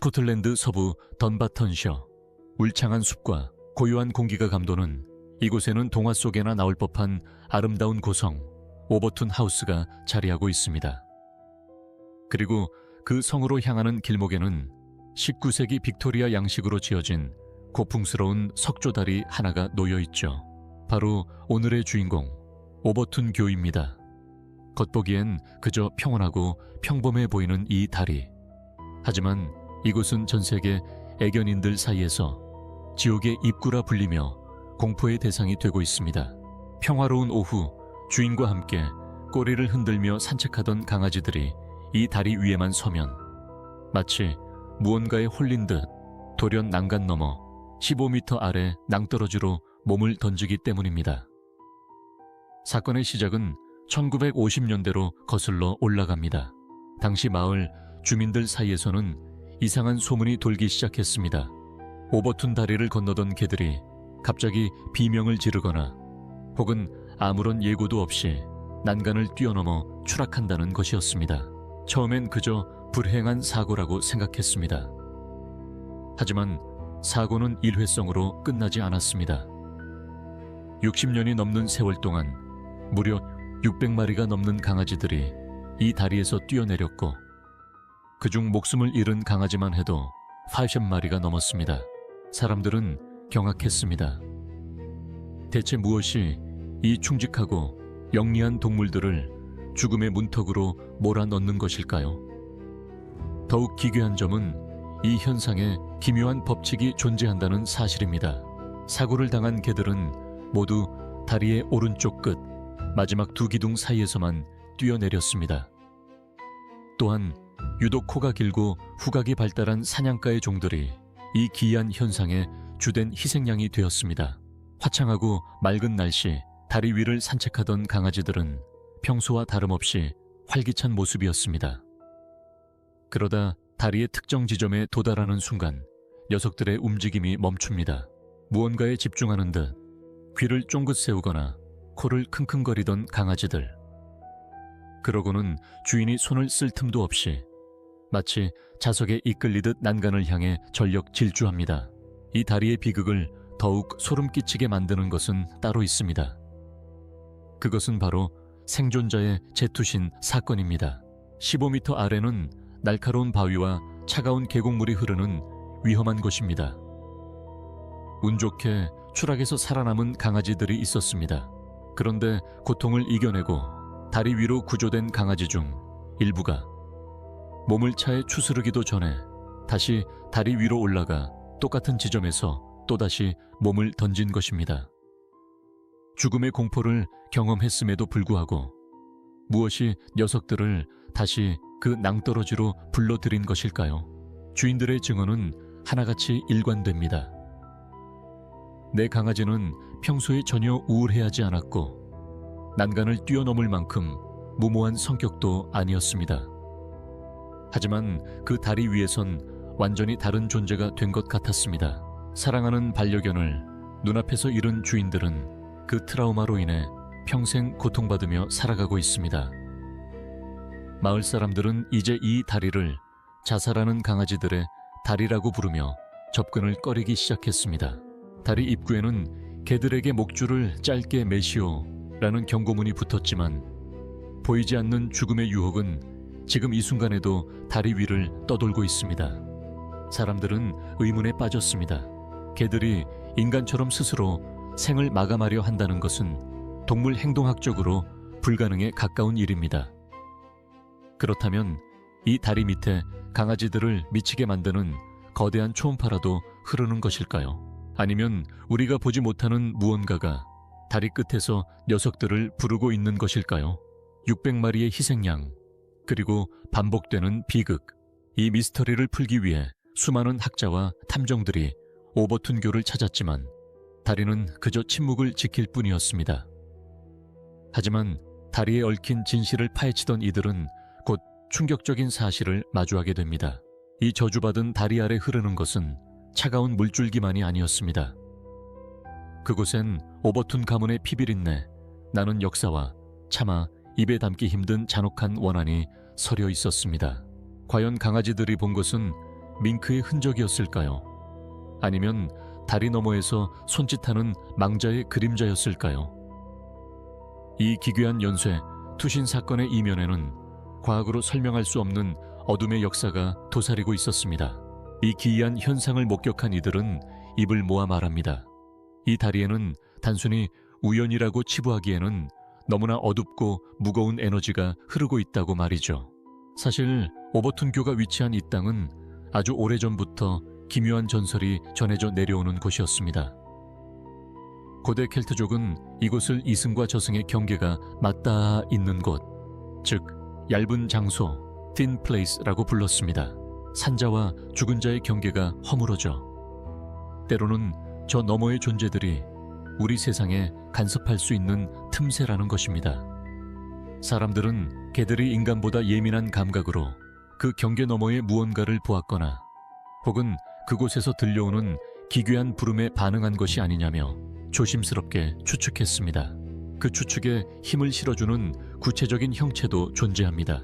스코틀랜드 서부 던바턴셔. 울창한 숲과 고요한 공기가 감도는 이곳에는 동화 속에나 나올 법한 아름다운 고성 오버툰 하우스가 자리하고 있습니다. 그리고 그 성으로 향하는 길목에는 19세기 빅토리아 양식으로 지어진 고풍스러운 석조다리 하나가 놓여 있죠. 바로 오늘의 주인공 오버툰 교입니다. 겉보기엔 그저 평온하고 평범해 보이는 이 다리. 하지만 이곳은 전 세계 애견인들 사이에서 지옥의 입구라 불리며 공포의 대상이 되고 있습니다. 평화로운 오후, 주인과 함께 꼬리를 흔들며 산책하던 강아지들이 이 다리 위에만 서면 마치 무언가에 홀린 듯 돌연 난간 너머 15m 아래 낭떠러지로 몸을 던지기 때문입니다. 사건의 시작은 1950년대로 거슬러 올라갑니다. 당시 마을 주민들 사이에서는 이상한 소문이 돌기 시작했습니다. 오버툰 다리를 건너던 개들이 갑자기 비명을 지르거나 혹은 아무런 예고도 없이 난간을 뛰어넘어 추락한다는 것이었습니다. 처음엔 그저 불행한 사고라고 생각했습니다. 하지만 사고는 일회성으로 끝나지 않았습니다. 60년이 넘는 세월 동안 무려 600마리가 넘는 강아지들이 이 다리에서 뛰어내렸고 그중 목숨을 잃은 강아지만 해도 80마리가 넘었습니다. 사람들은 경악했습니다. 대체 무엇이 이 충직하고 영리한 동물들을 죽음의 문턱으로 몰아넣는 것일까요? 더욱 기괴한 점은 이 현상에 기묘한 법칙이 존재한다는 사실입니다. 사고를 당한 개들은 모두 다리의 오른쪽 끝 마지막 두 기둥 사이에서만 뛰어내렸습니다. 또한 유독 코가 길고 후각이 발달한 사냥가의 종들이 이 기이한 현상의 주된 희생양이 되었습니다. 화창하고 맑은 날씨 다리 위를 산책하던 강아지들은 평소와 다름없이 활기찬 모습이었습니다. 그러다 다리의 특정 지점에 도달하는 순간 녀석들의 움직임이 멈춥니다. 무언가에 집중하는 듯 귀를 쫑긋 세우거나 코를 킁킁거리던 강아지들. 그러고는 주인이 손을 쓸 틈도 없이 마치 자석에 이끌리듯 난간을 향해 전력 질주합니다. 이 다리의 비극을 더욱 소름 끼치게 만드는 것은 따로 있습니다. 그것은 바로 생존자의 재투신 사건입니다. 15m 아래는 날카로운 바위와 차가운 계곡물이 흐르는 위험한 곳입니다. 운 좋게 추락에서 살아남은 강아지들이 있었습니다. 그런데 고통을 이겨내고 다리 위로 구조된 강아지 중 일부가 몸을 차에 추스르기도 전에 다시 다리 위로 올라가 똑같은 지점에서 또다시 몸을 던진 것입니다. 죽음의 공포를 경험했음에도 불구하고 무엇이 녀석들을 다시 그 낭떠러지로 불러들인 것일까요? 주인들의 증언은 하나같이 일관됩니다. 내 강아지는 평소에 전혀 우울해하지 않았고 난간을 뛰어넘을 만큼 무모한 성격도 아니었습니다. 하지만 그 다리 위에선 완전히 다른 존재가 된 것 같았습니다. 사랑하는 반려견을 눈앞에서 잃은 주인들은 그 트라우마로 인해 평생 고통받으며 살아가고 있습니다. 마을 사람들은 이제 이 다리를 자살하는 강아지들의 다리라고 부르며 접근을 꺼리기 시작했습니다. 다리 입구에는 개들에게 목줄을 짧게 매시오 라는 경고문이 붙었지만 보이지 않는 죽음의 유혹은 지금 이 순간에도 다리 위를 떠돌고 있습니다. 사람들은 의문에 빠졌습니다. 개들이 인간처럼 스스로 생을 마감하려 한다는 것은 동물 행동학적으로 불가능에 가까운 일입니다. 그렇다면 이 다리 밑에 강아지들을 미치게 만드는 거대한 초음파라도 흐르는 것일까요? 아니면 우리가 보지 못하는 무언가가 다리 끝에서 녀석들을 부르고 있는 것일까요? 600마리의 희생양, 그리고 반복되는 비극. 이 미스터리를 풀기 위해 수많은 학자와 탐정들이 오버툰교를 찾았지만 다리는 그저 침묵을 지킬 뿐이었습니다. 하지만 다리에 얽힌 진실을 파헤치던 이들은 곧 충격적인 사실을 마주하게 됩니다. 이 저주받은 다리 아래 흐르는 것은 차가운 물줄기만이 아니었습니다. 그곳엔 오버툰 가문의 피비린내, 나는 역사와 차마 입에 담기 힘든 잔혹한 원한이 서려 있었습니다. 과연 강아지들이 본 것은 밍크의 흔적이었을까요? 아니면 다리 너머에서 손짓하는 망자의 그림자였을까요? 이 기괴한 연쇄, 투신 사건의 이면에는 과학으로 설명할 수 없는 어둠의 역사가 도사리고 있었습니다. 이 기이한 현상을 목격한 이들은 입을 모아 말합니다. 이 다리에는 단순히 우연이라고 치부하기에는 너무나 어둡고 무거운 에너지가 흐르고 있다고 말이죠. 사실 오버툰교가 위치한 이 땅은 아주 오래전부터 기묘한 전설이 전해져 내려오는 곳이었습니다. 고대 켈트족은 이곳을 이승과 저승의 경계가 맞닿아 있는 곳, 즉 얇은 장소, thin place라고 불렀습니다. 산자와 죽은 자의 경계가 허물어져 때로는 저 너머의 존재들이 우리 세상에 간섭할 수 있는 틈새라는 것입니다. 사람들은 개들이 인간보다 예민한 감각으로 그 경계 너머의 무언가를 보았거나 혹은 그곳에서 들려오는 기괴한 부름에 반응한 것이 아니냐며 조심스럽게 추측했습니다. 그 추측에 힘을 실어주는 구체적인 형체도 존재합니다.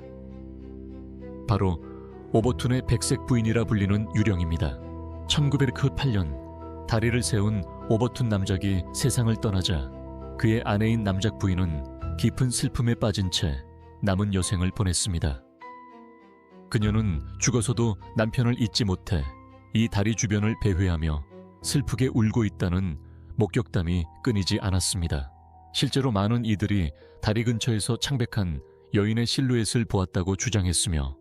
바로 오버툰의 백색 부인이라 불리는 유령입니다. 1908년 다리를 세운 오버툰 남작이 세상을 떠나자 그의 아내인 남작 부인은 깊은 슬픔에 빠진 채 남은 여생을 보냈습니다. 그녀는 죽어서도 남편을 잊지 못해 이 다리 주변을 배회하며 슬프게 울고 있다는 목격담이 끊이지 않았습니다. 실제로 많은 이들이 다리 근처에서 창백한 여인의 실루엣을 보았다고 주장했으며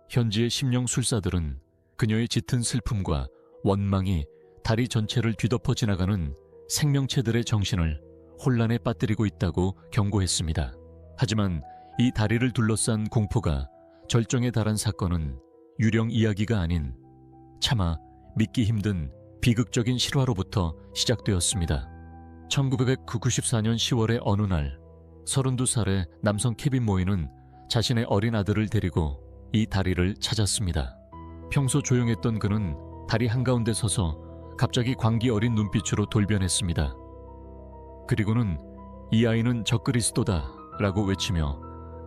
현지의 심령술사들은 그녀의 짙은 슬픔과 원망이 다리 전체를 뒤덮어 지나가는 생명체들의 정신을 혼란에 빠뜨리고 있다고 경고했습니다. 하지만 이 다리를 둘러싼 공포가 절정에 달한 사건은 유령 이야기가 아닌 차마 믿기 힘든 비극적인 실화로부터 시작되었습니다. 1994년 10월의 어느 날 32살의 남성 케빈 모이는 자신의 어린 아들을 데리고 이 다리를 찾았습니다. 평소 조용했던 그는 다리 한가운데 서서 갑자기 광기 어린 눈빛으로 돌변했습니다. 그리고는 이 아이는 적그리스도다 라고 외치며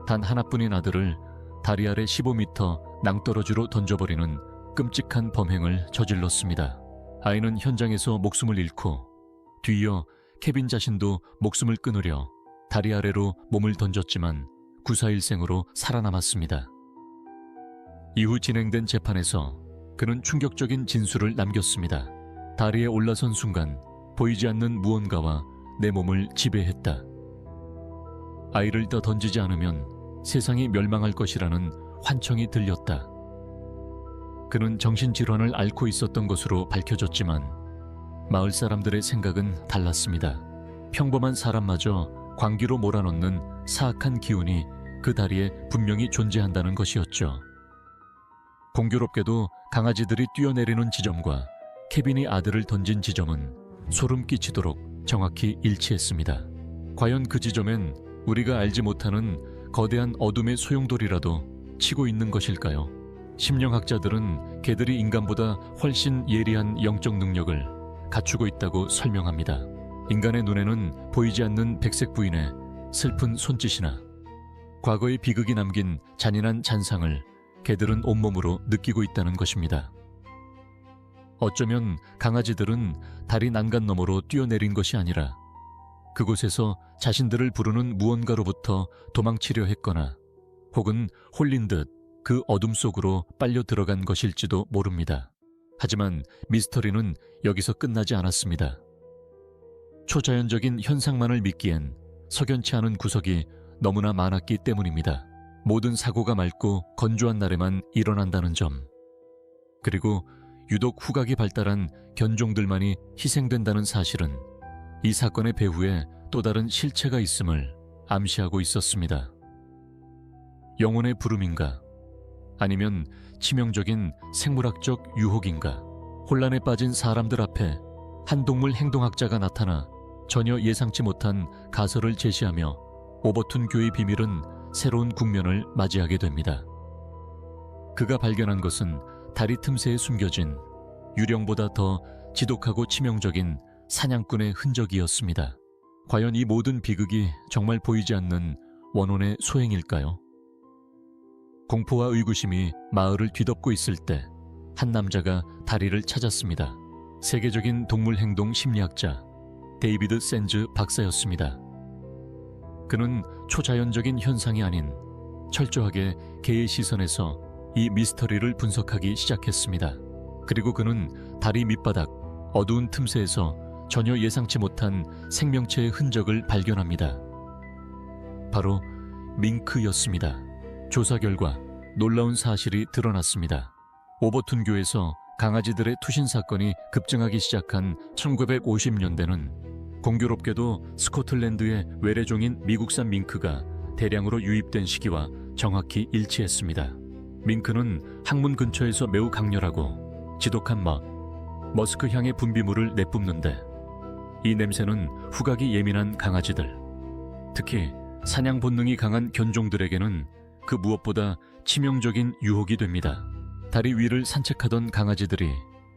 단 하나뿐인 아들을 다리 아래 15m 낭떠러지로 던져버리는 끔찍한 범행을 저질렀습니다. 아이는 현장에서 목숨을 잃고 뒤이어 케빈 자신도 목숨을 끊으려 다리 아래로 몸을 던졌지만 구사일생으로 살아남았습니다. 이후 진행된 재판에서 그는 충격적인 진술을 남겼습니다. 다리에 올라선 순간 보이지 않는 무언가와 내 몸을 지배했다. 아이를 더 던지지 않으면 세상이 멸망할 것이라는 환청이 들렸다. 그는 정신질환을 앓고 있었던 것으로 밝혀졌지만 마을 사람들의 생각은 달랐습니다. 평범한 사람마저 광기로 몰아넣는 사악한 기운이 그 다리에 분명히 존재한다는 것이었죠. 공교롭게도 강아지들이 뛰어내리는 지점과 케빈이 아들을 던진 지점은 소름 끼치도록 정확히 일치했습니다. 과연 그 지점엔 우리가 알지 못하는 거대한 어둠의 소용돌이라도 치고 있는 것일까요? 심령학자들은 개들이 인간보다 훨씬 예리한 영적 능력을 갖추고 있다고 설명합니다. 인간의 눈에는 보이지 않는 백색 부인의 슬픈 손짓이나 과거의 비극이 남긴 잔인한 잔상을 개들은 온몸으로 느끼고 있다는 것입니다. 어쩌면 강아지들은 다리 난간 너머로 뛰어내린 것이 아니라 그곳에서 자신들을 부르는 무언가로부터 도망치려 했거나 혹은 홀린 듯 그 어둠 속으로 빨려 들어간 것일지도 모릅니다. 하지만 미스터리는 여기서 끝나지 않았습니다. 초자연적인 현상만을 믿기엔 석연치 않은 구석이 너무나 많았기 때문입니다. 모든 사고가 맑고 건조한 날에만 일어난다는 점, 그리고 유독 후각이 발달한 견종들만이 희생된다는 사실은 이 사건의 배후에 또 다른 실체가 있음을 암시하고 있었습니다. 영혼의 부름인가? 아니면 치명적인 생물학적 유혹인가? 혼란에 빠진 사람들 앞에 한 동물 행동학자가 나타나 전혀 예상치 못한 가설을 제시하며 오버툰교의 비밀은 새로운 국면을 맞이하게 됩니다. 그가 발견한 것은 다리 틈새에 숨겨진 유령보다 더 지독하고 치명적인 사냥꾼의 흔적이었습니다. 과연 이 모든 비극이 정말 보이지 않는 원혼의 소행일까요? 공포와 의구심이 마을을 뒤덮고 있을 때 한 남자가 다리를 찾았습니다. 세계적인 동물 행동 심리학자 데이비드 샌즈 박사였습니다. 그는 초자연적인 현상이 아닌 철저하게 개의 시선에서 이 미스터리를 분석하기 시작했습니다. 그리고 그는 다리 밑바닥 어두운 틈새에서 전혀 예상치 못한 생명체의 흔적을 발견합니다. 바로 밍크였습니다. 조사 결과 놀라운 사실이 드러났습니다. 오버툰교에서 강아지들의 투신 사건이 급증하기 시작한 1950년대는 공교롭게도 스코틀랜드의 외래종인 미국산 밍크가 대량으로 유입된 시기와 정확히 일치했습니다. 밍크는 항문 근처에서 매우 강렬하고 지독한 머스크향의 분비물을 내뿜는데 이 냄새는 후각이 예민한 강아지들, 특히 사냥 본능이 강한 견종들에게는 그 무엇보다 치명적인 유혹이 됩니다. 다리 위를 산책하던 강아지들이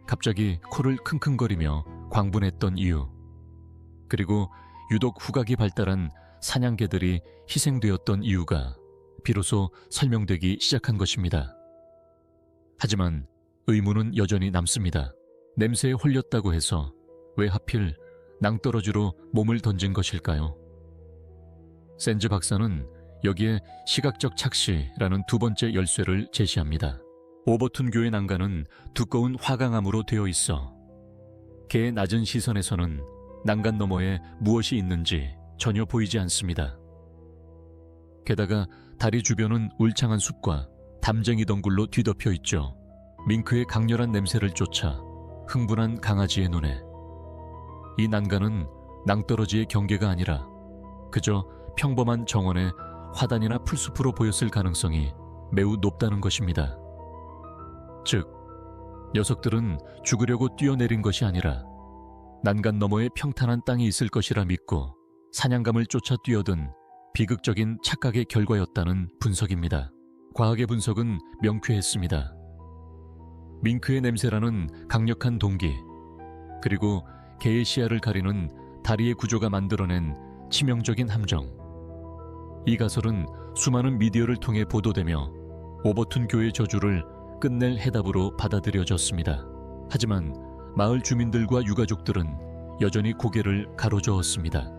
갑자기 코를 킁킁거리며 광분했던 이유, 그리고 유독 후각이 발달한 사냥개들이 희생되었던 이유가 비로소 설명되기 시작한 것입니다. 하지만 의문은 여전히 남습니다. 냄새에 홀렸다고 해서 왜 하필 낭떠러지로 몸을 던진 것일까요? 샌즈 박사는 여기에 시각적 착시라는 두 번째 열쇠를 제시합니다. 오버툰교의 난간은 두꺼운 화강암으로 되어 있어 개의 낮은 시선에서는 난간 너머에 무엇이 있는지 전혀 보이지 않습니다. 게다가 다리 주변은 울창한 숲과 담쟁이 덩굴로 뒤덮여 있죠. 밍크의 강렬한 냄새를 쫓아 흥분한 강아지의 눈에 이 난간은 낭떠러지의 경계가 아니라 그저 평범한 정원의 화단이나 풀숲으로 보였을 가능성이 매우 높다는 것입니다. 즉, 녀석들은 죽으려고 뛰어내린 것이 아니라 난간 너머에 평탄한 땅이 있을 것이라 믿고 사냥감을 쫓아 뛰어든 비극적인 착각의 결과였다는 분석입니다. 과학의 분석은 명쾌했습니다. 밍크의 냄새라는 강력한 동기, 그리고 개의 시야를 가리는 다리의 구조가 만들어낸 치명적인 함정. 이 가설은 수많은 미디어를 통해 보도되며 오버툰교의 저주를 끝낼 해답으로 받아들여졌습니다. 하지만 마을 주민들과 유가족들은 여전히 고개를 가로저었습니다.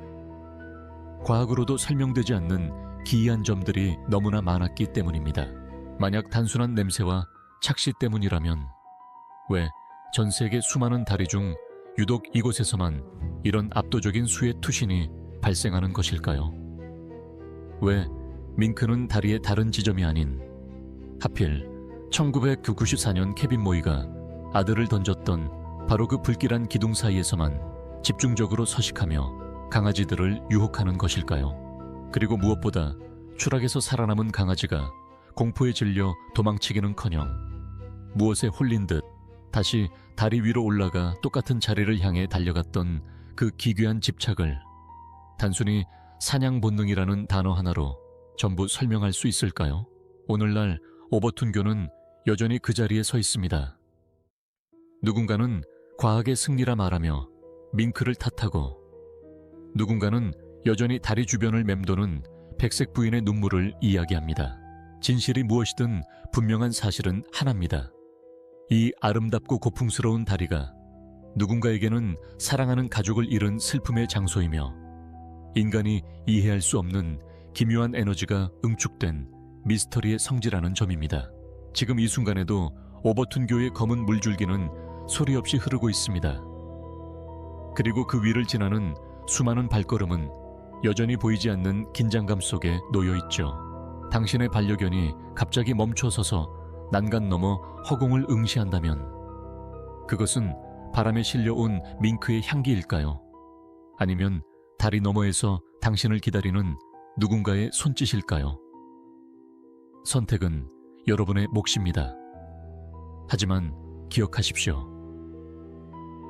과학으로도 설명되지 않는 기이한 점들이 너무나 많았기 때문입니다. 만약 단순한 냄새와 착시 때문이라면 왜 전 세계 수많은 다리 중 유독 이곳에서만 이런 압도적인 수의 투신이 발생하는 것일까요? 왜 밍크는 다리의 다른 지점이 아닌 하필 1994년 케빈 모이가 아들을 던졌던 바로 그 불길한 기둥 사이에서만 집중적으로 서식하며 강아지들을 유혹하는 것일까요? 그리고 무엇보다 추락에서 살아남은 강아지가 공포에 질려 도망치기는커녕 무엇에 홀린 듯 다시 다리 위로 올라가 똑같은 자리를 향해 달려갔던 그 기괴한 집착을 단순히 사냥 본능이라는 단어 하나로 전부 설명할 수 있을까요? 오늘날 오버툰교는 여전히 그 자리에 서 있습니다. 누군가는 과학의 승리라 말하며 밍크를 탓하고 누군가는 여전히 다리 주변을 맴도는 백색 부인의 눈물을 이야기합니다. 진실이 무엇이든 분명한 사실은 하나입니다. 이 아름답고 고풍스러운 다리가 누군가에게는 사랑하는 가족을 잃은 슬픔의 장소이며 인간이 이해할 수 없는 기묘한 에너지가 응축된 미스터리의 성지라는 점입니다. 지금 이 순간에도 오버툰교의 검은 물줄기는 소리 없이 흐르고 있습니다. 그리고 그 위를 지나는 수많은 발걸음은 여전히 보이지 않는 긴장감 속에 놓여 있죠. 당신의 반려견이 갑자기 멈춰서서 난간 너머 허공을 응시한다면 그것은 바람에 실려온 밍크의 향기일까요? 아니면 다리 너머에서 당신을 기다리는 누군가의 손짓일까요? 선택은 여러분의 몫입니다. 하지만 기억하십시오.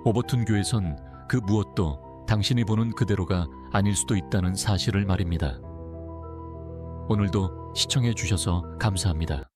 오버툰교에선 그 무엇도 당신이 보는 그대로가 아닐 수도 있다는 사실을 말입니다. 오늘도 시청해 주셔서 감사합니다.